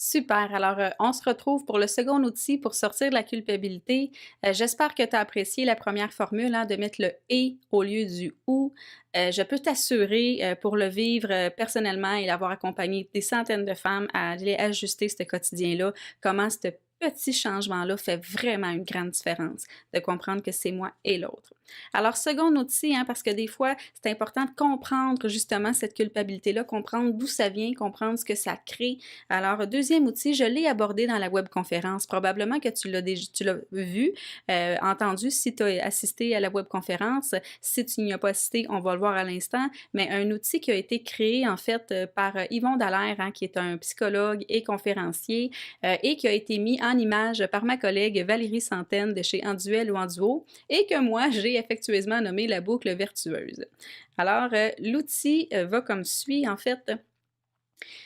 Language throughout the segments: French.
Super. Alors, on se retrouve pour le second outil pour sortir de la culpabilité. J'espère que tu as apprécié la première formule, hein, de mettre le «et» au lieu du «ou». Je peux t'assurer, pour le vivre, personnellement et l'avoir accompagné des centaines de femmes à aller ajuster ce quotidien-là, comment ce petit changement-là fait vraiment une grande différence, de comprendre que c'est moi et l'autre. Alors, second outil, hein, parce que des fois, c'est important de comprendre justement cette culpabilité-là, comprendre d'où ça vient, comprendre ce que ça crée. Alors, deuxième outil, je l'ai abordé dans la webconférence. Probablement que tu l'as vu, entendu si tu as assisté à la webconférence. Si tu n'y as pas assisté, on va le voir à l'instant. Mais un outil qui a été créé en fait par Yvon Dallaire, hein, qui est un psychologue et conférencier, et qui a été mis en image par ma collègue Valérie Santaine de chez Enduel ou Enduo, et que moi, j'ai affectueusement nommé la boucle vertueuse. Alors, l'outil va comme suit, en fait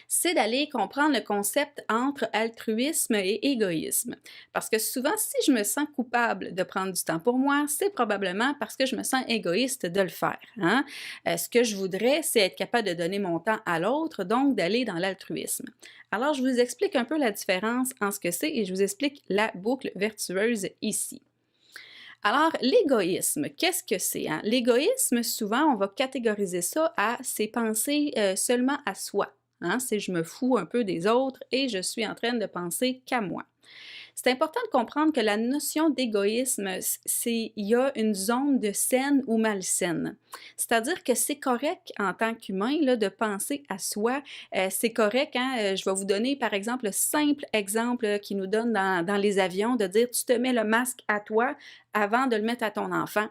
c'est d'aller comprendre le concept entre altruisme et égoïsme. Parce que souvent, si je me sens coupable de prendre du temps pour moi, c'est probablement parce que je me sens égoïste de le faire, hein. Ce que je voudrais, c'est être capable de donner mon temps à l'autre, donc d'aller dans l'altruisme. Alors, je vous explique un peu la différence en ce que c'est et je vous explique la boucle vertueuse ici. Alors, l'égoïsme, qu'est-ce que c'est, hein? L'égoïsme, souvent, on va catégoriser ça à ses pensées seulement à soi. Hein? C'est je me fous un peu des autres et je suis en train de penser qu'à moi. C'est important de comprendre que la notion d'égoïsme, il y a une zone de saine ou malsaine. C'est-à-dire que c'est correct en tant qu'humain là, de penser à soi. C'est correct, hein? Je vais vous donner par exemple le simple exemple qui nous donne dans les avions de dire tu te mets le masque à toi avant de le mettre à ton enfant.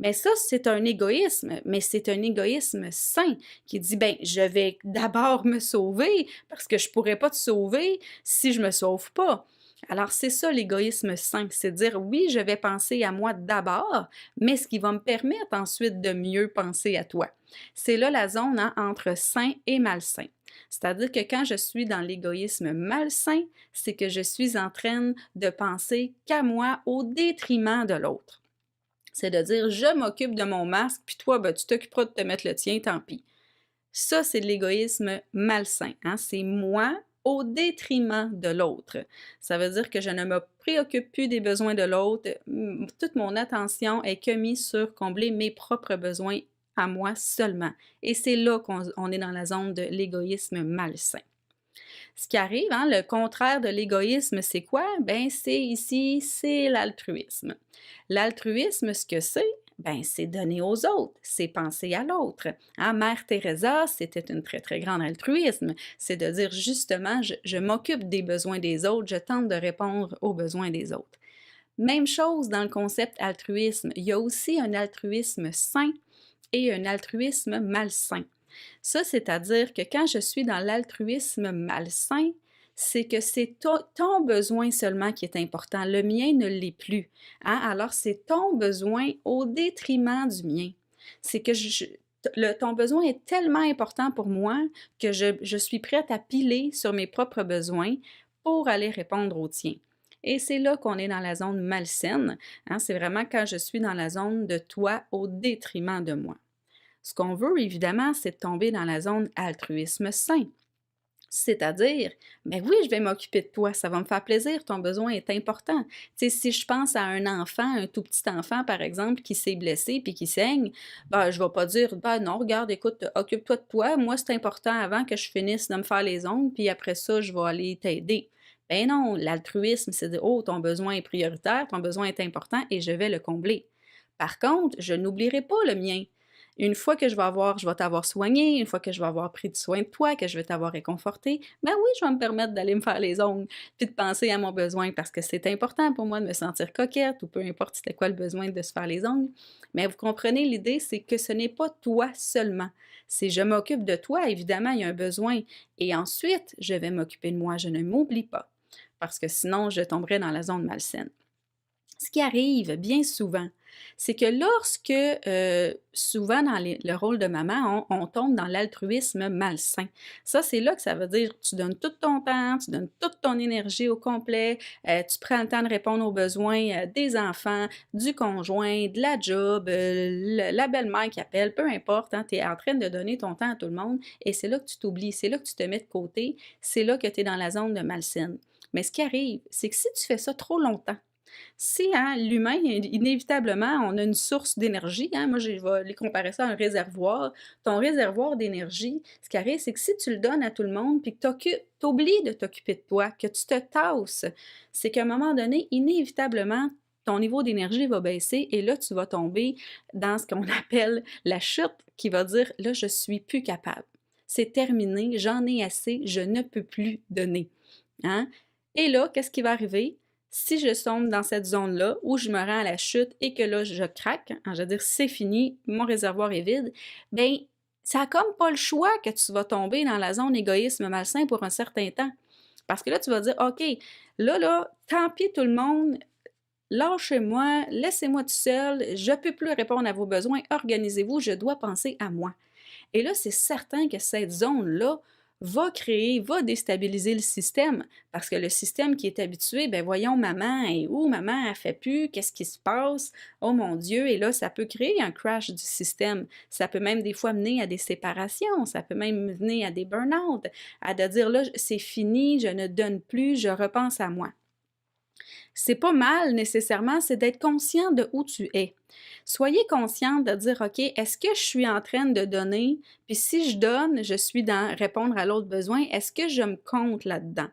Mais ça, c'est un égoïsme, mais c'est un égoïsme sain qui dit, ben, je vais d'abord me sauver parce que je pourrais pas te sauver si je me sauve pas. Alors, c'est ça l'égoïsme sain, c'est dire oui, je vais penser à moi d'abord, mais ce qui va me permettre ensuite de mieux penser à toi. C'est là la zone hein, entre sain et malsain. C'est-à-dire que quand je suis dans l'égoïsme malsain, c'est que je suis en train de penser qu'à moi au détriment de l'autre. C'est de dire je m'occupe de mon masque, puis toi, ben, tu t'occuperas de te mettre le tien, tant pis. Ça, c'est de l'égoïsme malsain. Hein? C'est moi au détriment de l'autre. Ça veut dire que je ne me préoccupe plus des besoins de l'autre. Toute mon attention est que mise sur combler mes propres besoins à moi seulement. Et c'est là qu'on est dans la zone de l'égoïsme malsain. Ce qui arrive, hein, le contraire de l'égoïsme, c'est quoi? Ben, c'est ici, c'est l'altruisme. L'altruisme, ce que c'est, ben, c'est donner aux autres, c'est penser à l'autre. Hein, Mère Teresa, c'était une très, très grande altruisme. C'est de dire justement, je m'occupe des besoins des autres, je tente de répondre aux besoins des autres. Même chose dans le concept altruisme. Il y a aussi un altruisme sain et un altruisme malsain. Ça, c'est-à-dire que quand je suis dans l'altruisme malsain, c'est que c'est ton besoin seulement qui est important. Le mien ne l'est plus. Hein? Alors, c'est ton besoin au détriment du mien. C'est que ton besoin est tellement important pour moi que je suis prête à piler sur mes propres besoins pour aller répondre aux tiens. Et c'est là qu'on est dans la zone malsaine. Hein? C'est vraiment quand je suis dans la zone de toi au détriment de moi. Ce qu'on veut, évidemment, c'est de tomber dans la zone altruisme sain. C'est-à-dire, ben oui, je vais m'occuper de toi, ça va me faire plaisir, ton besoin est important. Tu sais, si je pense à un enfant, un tout petit enfant, par exemple, qui s'est blessé puis qui saigne, ben, je vais pas dire, ben non, regarde, écoute, occupe-toi de toi, moi, c'est important avant que je finisse de me faire les ongles, puis après ça, je vais aller t'aider. Ben non, l'altruisme, c'est de, oh, ton besoin est prioritaire, ton besoin est important et je vais le combler. Par contre, je n'oublierai pas le mien. Une fois que je vais t'avoir soigné, une fois que je vais avoir pris soin de toi, que je vais t'avoir réconforté, ben oui, je vais me permettre d'aller me faire les ongles, puis de penser à mon besoin parce que c'est important pour moi de me sentir coquette ou peu importe c'était quoi le besoin de se faire les ongles. Mais vous comprenez, l'idée, c'est que ce n'est pas toi seulement. C'est je m'occupe de toi, évidemment, il y a un besoin. Et ensuite, je vais m'occuper de moi, je ne m'oublie pas. Parce que sinon, je tomberais dans la zone malsaine. Ce qui arrive bien souvent, C'est que lorsque, souvent dans le rôle de maman, on tombe dans l'altruisme malsain. Ça, c'est là que ça veut dire tu donnes tout ton temps, tu donnes toute ton énergie au complet, tu prends le temps de répondre aux besoins, des enfants, du conjoint, de la job, la belle-mère qui appelle, peu importe, hein, tu es en train de donner ton temps à tout le monde et c'est là que tu t'oublies, c'est là que tu te mets de côté, c'est là que tu es dans la zone de malsaine. Mais ce qui arrive, c'est que si tu fais ça trop longtemps, si, hein, l'humain, inévitablement, on a une source d'énergie, hein, moi je vais les comparer ça à un réservoir. Ton réservoir d'énergie, ce qui arrive, c'est que si tu le donnes à tout le monde, puis que tu oublies de t'occuper de toi, que tu te tasses, c'est qu'à un moment donné, inévitablement, ton niveau d'énergie va baisser et là, tu vas tomber dans ce qu'on appelle la chute qui va dire, là, je suis plus capable. C'est terminé, j'en ai assez, je ne peux plus donner. Hein? Et là, qu'est-ce qui va arriver? Si je tombe dans cette zone-là où je me rends à la chute et que là, je craque, hein, je veux dire, c'est fini, mon réservoir est vide, bien, ça n'a comme pas le choix que tu vas tomber dans la zone égoïsme malsain pour un certain temps. Parce que là, tu vas dire, OK, là, tant pis tout le monde, lâchez-moi, laissez-moi tout seul, je ne peux plus répondre à vos besoins, organisez-vous, je dois penser à moi. Et là, c'est certain que cette zone-là va déstabiliser le système. Parce que le système qui est habitué, ben voyons, maman est où? Maman, elle fait plus, qu'est-ce qui se passe? Oh mon Dieu! Et là, ça peut créer un crash du système. Ça peut même des fois mener à des séparations, ça peut même mener à des burn-out, à de dire là, c'est fini, je ne donne plus, je repense à moi. C'est pas mal nécessairement, c'est d'être conscient de où tu es. Soyez consciente de dire, OK, est-ce que je suis en train de donner? Puis si je donne, je suis dans répondre à l'autre besoin, est-ce que je me compte là-dedans?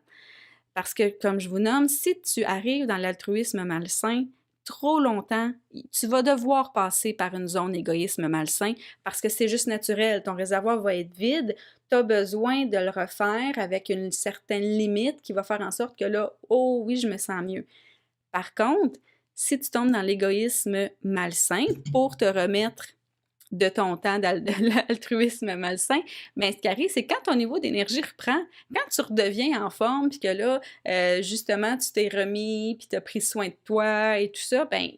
Parce que, comme je vous nomme, si tu arrives dans l'altruisme malsain, trop longtemps, tu vas devoir passer par une zone égoïsme malsain parce que c'est juste naturel. Ton réservoir va être vide. Tu as besoin de le refaire avec une certaine limite qui va faire en sorte que là, oh oui, je me sens mieux. Par contre, si tu tombes dans l'égoïsme malsain pour te remettre de ton temps de l'altruisme malsain, bien, ce qui arrive, c'est quand ton niveau d'énergie reprend, quand tu redeviens en forme, puis que là, justement, tu t'es remis, puis tu as pris soin de toi et tout ça, bien,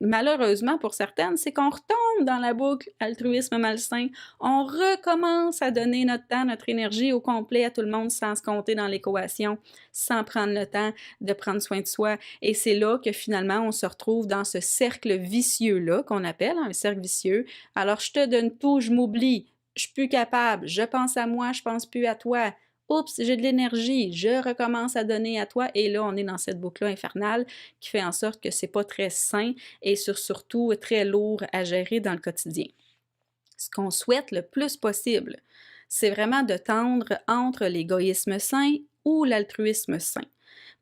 malheureusement pour certaines, c'est qu'on retombe dans la boucle altruisme malsain. On recommence à donner notre temps, notre énergie au complet à tout le monde sans se compter dans l'équation, sans prendre le temps de prendre soin de soi. Et c'est là que finalement, on se retrouve dans ce cercle vicieux-là qu'on appelle un cercle vicieux. Alors, je te donne tout, je m'oublie, je suis plus capable, je pense à moi, je pense plus à toi. Oups, j'ai de l'énergie, je recommence à donner à toi et là, on est dans cette boucle-là infernale qui fait en sorte que c'est pas très sain et surtout très lourd à gérer dans le quotidien. Ce qu'on souhaite le plus possible, c'est vraiment de tendre entre l'égoïsme sain ou l'altruisme sain.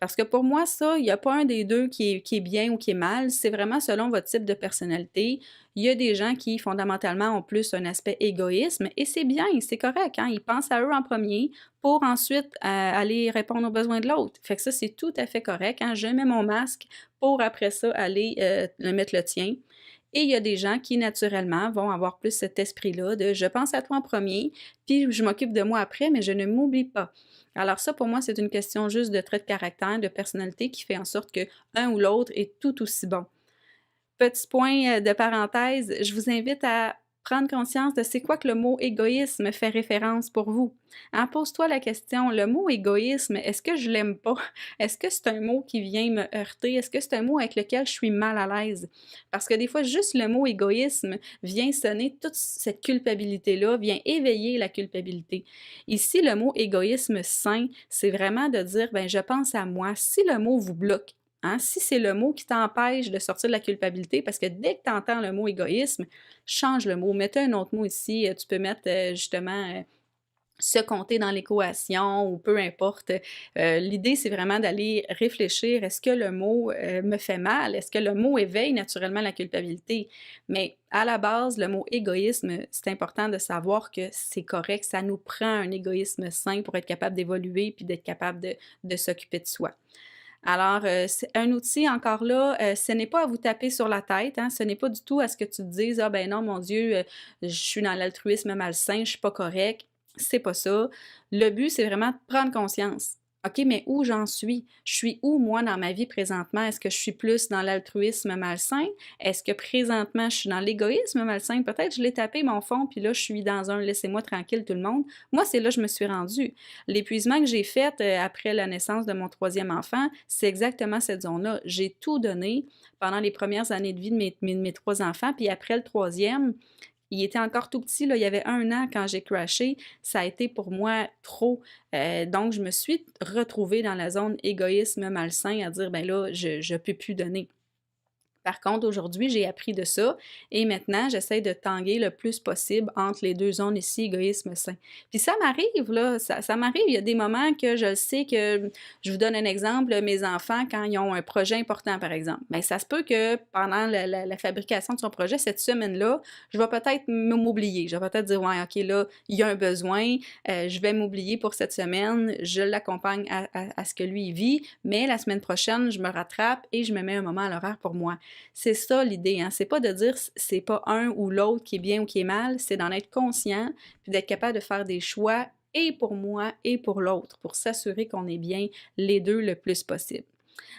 Parce que pour moi, ça, il n'y a pas un des deux qui est bien ou qui est mal, c'est vraiment selon votre type de personnalité. Il y a des gens qui, fondamentalement, ont plus un aspect égoïsme et c'est bien, c'est correct, hein? Ils pensent à eux en premier pour ensuite aller répondre aux besoins de l'autre. Fait que ça, c'est tout à fait correct, hein? Je mets mon masque pour après ça aller mettre le tien. Et il y a des gens qui, naturellement, vont avoir plus cet esprit-là de je pense à toi en premier, puis je m'occupe de moi après, mais je ne m'oublie pas. Alors ça, pour moi, c'est une question juste de trait de caractère, de personnalité qui fait en sorte que un ou l'autre est tout aussi bon. Petit point de parenthèse, je vous invite à prendre conscience de c'est quoi que le mot égoïsme fait référence pour vous. Hein, pose-toi la question, le mot égoïsme, est-ce que je l'aime pas? Est-ce que c'est un mot qui vient me heurter? Est-ce que c'est un mot avec lequel je suis mal à l'aise? Parce que des fois, juste le mot égoïsme vient sonner toute cette culpabilité-là, vient éveiller la culpabilité. Ici, le mot égoïsme sain, c'est vraiment de dire, ben je pense à moi. Si le mot vous bloque, hein, si c'est le mot qui t'empêche de sortir de la culpabilité, parce que dès que tu entends le mot égoïsme, change le mot. Mets un autre mot ici. Tu peux mettre justement se compter dans l'équation ou peu importe. L'idée, c'est vraiment d'aller réfléchir. Est-ce que le mot me fait mal? Est-ce que le mot éveille naturellement la culpabilité? Mais à la base, le mot égoïsme, c'est important de savoir que c'est correct. Ça nous prend un égoïsme sain pour être capable d'évoluer puis d'être capable de s'occuper de soi. Alors, c'est un outil encore là, ce n'est pas à vous taper sur la tête, hein, ce n'est pas du tout à ce que tu te dises: «Ah ben non, mon Dieu, je suis dans l'altruisme malsain, je suis pas correct». C'est pas ça. Le but, c'est vraiment de prendre conscience. OK, mais où j'en suis? Je suis où, moi, dans ma vie présentement? Est-ce que je suis plus dans l'altruisme malsain? Est-ce que présentement, je suis dans l'égoïsme malsain? Peut-être je l'ai tapé mon fond, puis là, je suis dans un laissez-moi tranquille tout le monde. Moi, c'est là que je me suis rendue. L'épuisement que j'ai fait après la naissance de mon troisième enfant, c'est exactement cette zone-là. J'ai tout donné pendant les premières années de vie de mes trois enfants, puis après le troisième, il était encore tout petit, là, il y avait 1 an quand j'ai crashé. Ça a été pour moi trop. Donc, je me suis retrouvée dans la zone égoïsme malsain à dire, ben là, je peux plus donner. Par contre, aujourd'hui, j'ai appris de ça et maintenant, j'essaie de tanguer le plus possible entre les deux zones ici, égoïsme sain. Puis ça m'arrive, là, ça m'arrive. Il y a des moments que je sais que, je vous donne un exemple, mes enfants, quand ils ont un projet important, par exemple, bien, ça se peut que pendant la fabrication de son projet, cette semaine-là, je vais peut-être m'oublier. Je vais peut-être dire, ouais, OK, là, il y a un besoin, je vais m'oublier pour cette semaine, je l'accompagne à ce que lui il vit, mais la semaine prochaine, je me rattrape et je me mets un moment à l'horaire pour moi. C'est ça l'idée, hein. C'est pas de dire c'est pas un ou l'autre qui est bien ou qui est mal, c'est d'en être conscient, puis d'être capable de faire des choix et pour moi et pour l'autre, pour s'assurer qu'on est bien les deux le plus possible.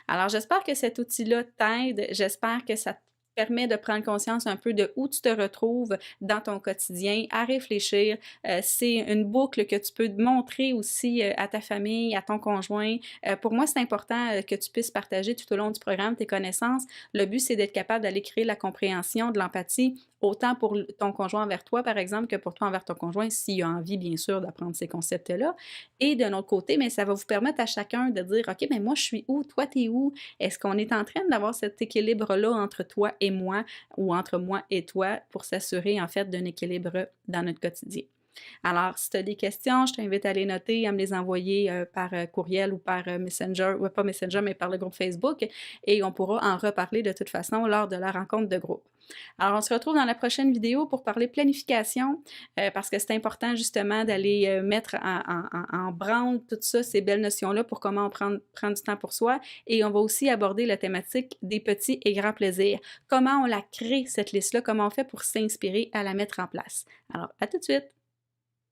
Alors, j'espère que cet outil-là t'aide. J'espère que ça te permet de prendre conscience un peu de où tu te retrouves dans ton quotidien, à réfléchir. C'est une boucle que tu peux montrer aussi à ta famille, à ton conjoint. Pour moi, c'est important que tu puisses partager tout au long du programme tes connaissances. Le but, c'est d'être capable d'aller créer la compréhension, de l'empathie, autant pour ton conjoint envers toi, par exemple, que pour toi envers ton conjoint, s'il a envie, bien sûr, d'apprendre ces concepts-là. Et d'un autre côté, mais ça va vous permettre à chacun de dire, OK, mais moi, je suis où? Toi, t'es où? Est-ce qu'on est en train d'avoir cet équilibre-là entre toi et moi ou entre moi et toi pour s'assurer, en fait, d'un équilibre dans notre quotidien? Alors, si tu as des questions, je t'invite à les noter, à me les envoyer par courriel ou par Messenger, ou pas Messenger, mais par le groupe Facebook, et on pourra en reparler de toute façon lors de la rencontre de groupe. Alors, on se retrouve dans la prochaine vidéo pour parler planification, parce que c'est important justement d'aller mettre en branle tout ça, ces belles notions-là pour comment on prend du temps pour soi. Et on va aussi aborder la thématique des petits et grands plaisirs. Comment on la crée, cette liste-là, comment on fait pour s'inspirer à la mettre en place. Alors, à tout de suite!